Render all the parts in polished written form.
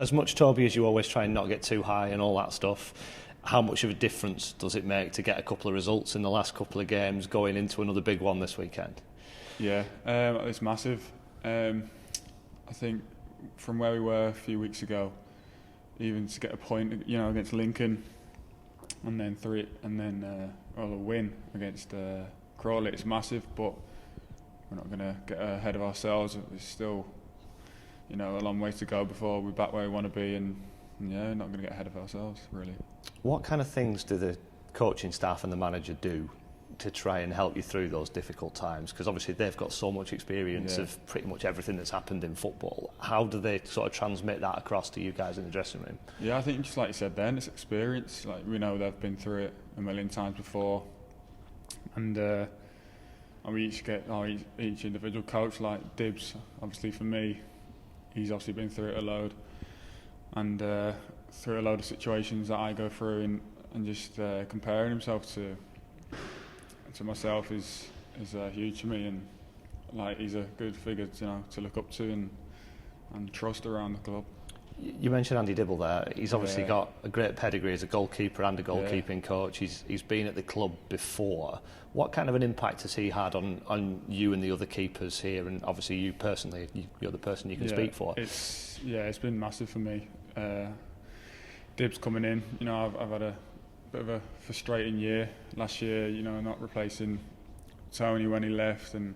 As much, Toby, as you always try and not get too high and all that stuff, how much of a difference does it make to get a couple of results in the last couple of games going into another big one this weekend? Yeah, it's massive. I think from where we were a few weeks ago, even to get a point, against Lincoln, and then a win against Crawley, it's massive. But we're not going to get ahead of ourselves. It's still, a long way to go before we're back where we want to be, and not going to get ahead of ourselves, really. What kind of things do the coaching staff and the manager do to try and help you through those difficult times? Because obviously they've got so much experience of pretty much everything that's happened in football. How do they sort of transmit that across to you guys in the dressing room? Yeah, I think just like you said then, it's experience. Like, we know they've been through it a million times before, and we each get each individual coach. Like Dibs, obviously for me, he's obviously been through it a load, and through a load of situations that I go through, and just comparing himself to myself is huge to me, and like he's a good figure to look up to and trust around the club. You mentioned Andy Dibble there. He's obviously got a great pedigree as a goalkeeper and a goalkeeping coach. He's been at the club before. What kind of an impact has he had on you and the other keepers here, and obviously you personally? You're the person you can speak for. It's been massive for me. Dibs coming in, I've had a bit of a frustrating year last year, not replacing Tony when he left, and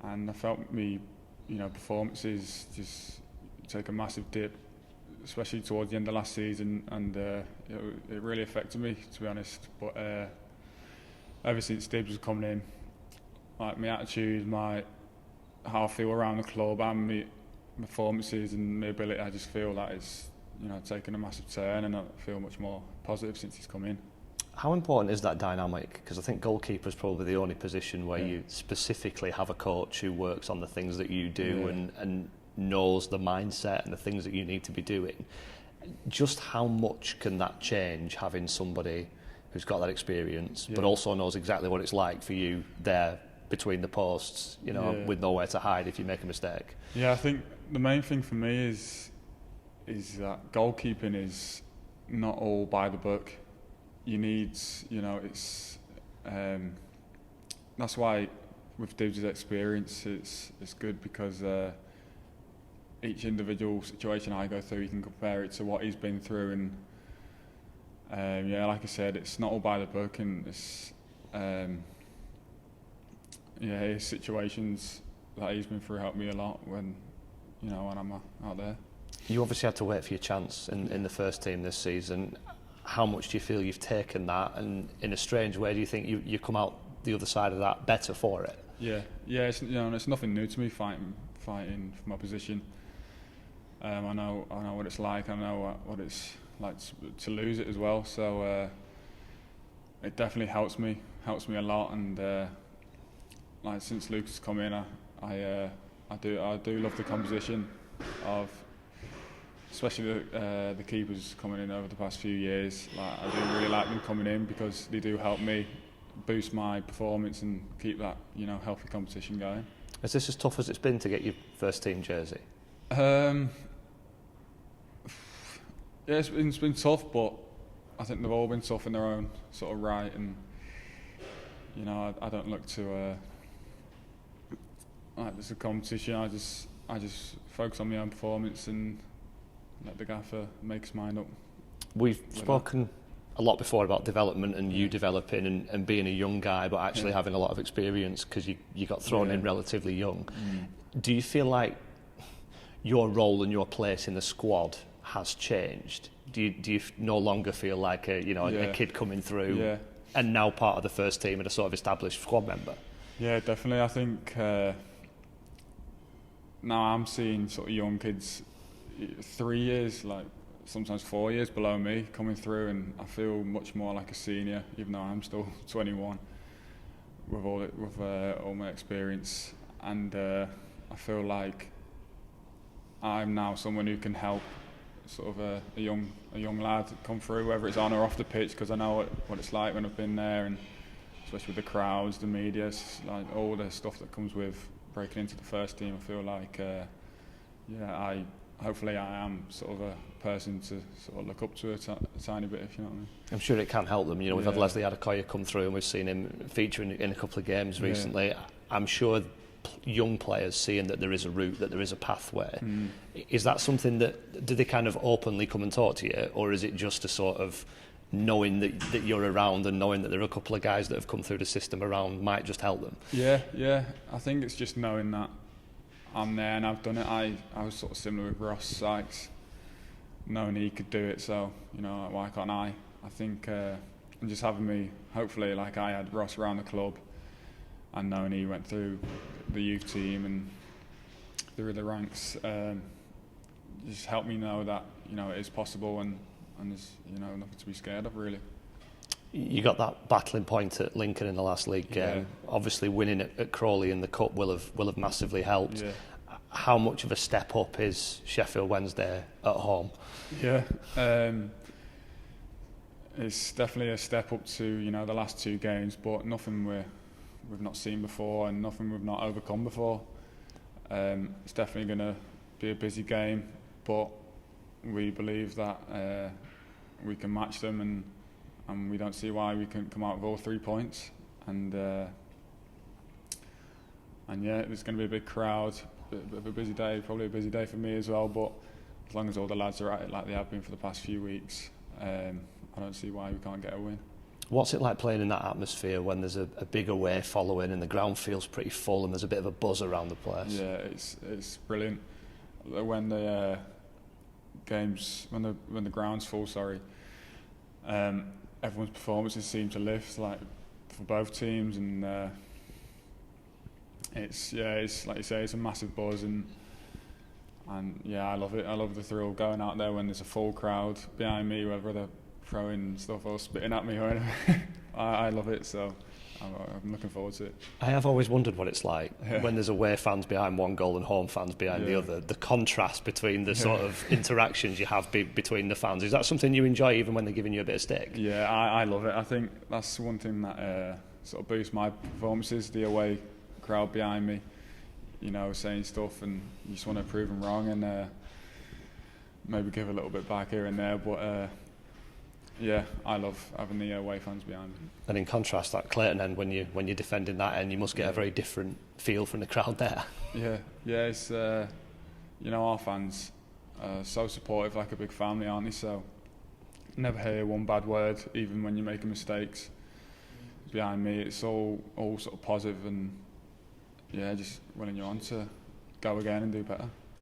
I felt me, performances just take a massive dip, especially towards the end of last season, and it really affected me, to be honest. But ever since Dibs was coming in, like my attitude, how I feel around the club, and my performances and my ability, I just feel that it's taken a massive turn, and I feel much more positive since he's come in. How important is that dynamic? Because I think goalkeeper is probably the only position where you specifically have a coach who works on the things that you do and knows the mindset and the things that you need to be doing. Just how much can that change, having somebody who's got that experience but also knows exactly what it's like for you there between the posts, with nowhere to hide if you make a mistake? I think the main thing for me is that goalkeeping is not all by the book. You need, it's that's why with Dibs' experience, it's good, because each individual situation I go through, you can compare it to what he's been through, and like I said, it's not all by the book, and it's his situations that he's been through help me a lot when I'm out there. You obviously had to wait for your chance in the first team this season. How much do you feel you've taken that, and in a strange way, do you think you come out the other side of that better for it? It's nothing new to me, fighting for my position. I know what it's like. I know what it's like to lose it as well. So it definitely helps me a lot. And like since Lucas come in, I do love the composition of, especially the keepers coming in over the past few years. Like, I do really like them coming in, because they do help me boost my performance and keep that healthy competition going. Is this as tough as it's been to get your first team jersey? It's been tough, but I think they've all been tough in their own sort of right, and I don't look to like this is a competition. I just focus on my own performance and let the gaffer make his mind up. We've spoken a lot before about development and you developing and being a young guy, but actually having a lot of experience, because you got thrown in relatively young. Do you feel like your role and your place in the squad has changed? Do you no longer feel like a kid coming through and now part of the first team and a sort of established squad member? Yeah, definitely. I think now I'm seeing sort of young kids 3 years, like sometimes 4 years below me, coming through, and I feel much more like a senior, even though I'm still 21 with all my experience, and I feel like I'm now someone who can help sort of a young lad come through, whether it's on or off the pitch, because I know what it's like when I've been there, and especially with the crowds, the media, like all the stuff that comes with breaking into the first team. I feel like I hopefully I am sort of a person to sort of look up to a tiny bit, if you know what I mean. I'm sure it can help them. You know, we've had Leslie Adekoya come through and we've seen him feature in a couple of games recently. I'm sure young players seeing that there is a route, that there is a pathway. Is that something that, do they kind of openly come and talk to you, or is it just a sort of knowing that you're around and knowing that there are a couple of guys that have come through the system around might just help them? Yeah. I think it's just knowing that I'm there and I've done it. I was sort of similar with Ross Sykes, knowing he could do it, so, you know, why can't I? I think and just having me, hopefully, like I had Ross around the club, and knowing he went through the youth team and through the ranks, just helped me know that, you know, it is possible and there's, you know, nothing to be scared of, really. You got that battling point at Lincoln in the last league game. Obviously, winning at Crawley in the cup will have massively helped. How much of a step up is Sheffield Wednesday at home? It's definitely a step up to, you know, the last two games, but nothing we've not seen before and nothing we've not overcome before. It's definitely going to be a busy game, but we believe that we can match them, and we don't see why we couldn't come out with all 3 points. And it's going to be a big crowd, a bit of a busy day, probably a busy day for me as well, but as long as all the lads are at it like they have been for the past few weeks, I don't see why we can't get a win. What's it like playing in that atmosphere when there's a big away following and the ground feels pretty full and there's a bit of a buzz around the place? Yeah, it's brilliant. When the when the ground's full, everyone's performances seem to lift, like for both teams, and it's like you say, it's a massive buzz, and I love it. I love the thrill going out there when there's a full crowd behind me, whether they're throwing stuff or spitting at me or anything. I love it, so I'm looking forward to it. I have always wondered what it's like when there's away fans behind one goal and home fans behind the other. The contrast between the sort of interactions you have between the fans. Is that something you enjoy even when they're giving you a bit of stick? Yeah, I love it. I think that's one thing that sort of boosts my performances, the away crowd behind me, you know, saying stuff, and you just want to prove them wrong and maybe give a little bit back here and there, but I love having the away fans behind me. And in contrast, that Clayton end, when you're defending that end, you must get a very different feel from the crowd there. Yeah, it's you know, our fans are so supportive, like a big family, aren't they? So never hear one bad word, even when you're making mistakes. Behind me, it's all sort of positive, and just willing you on to go again and do better.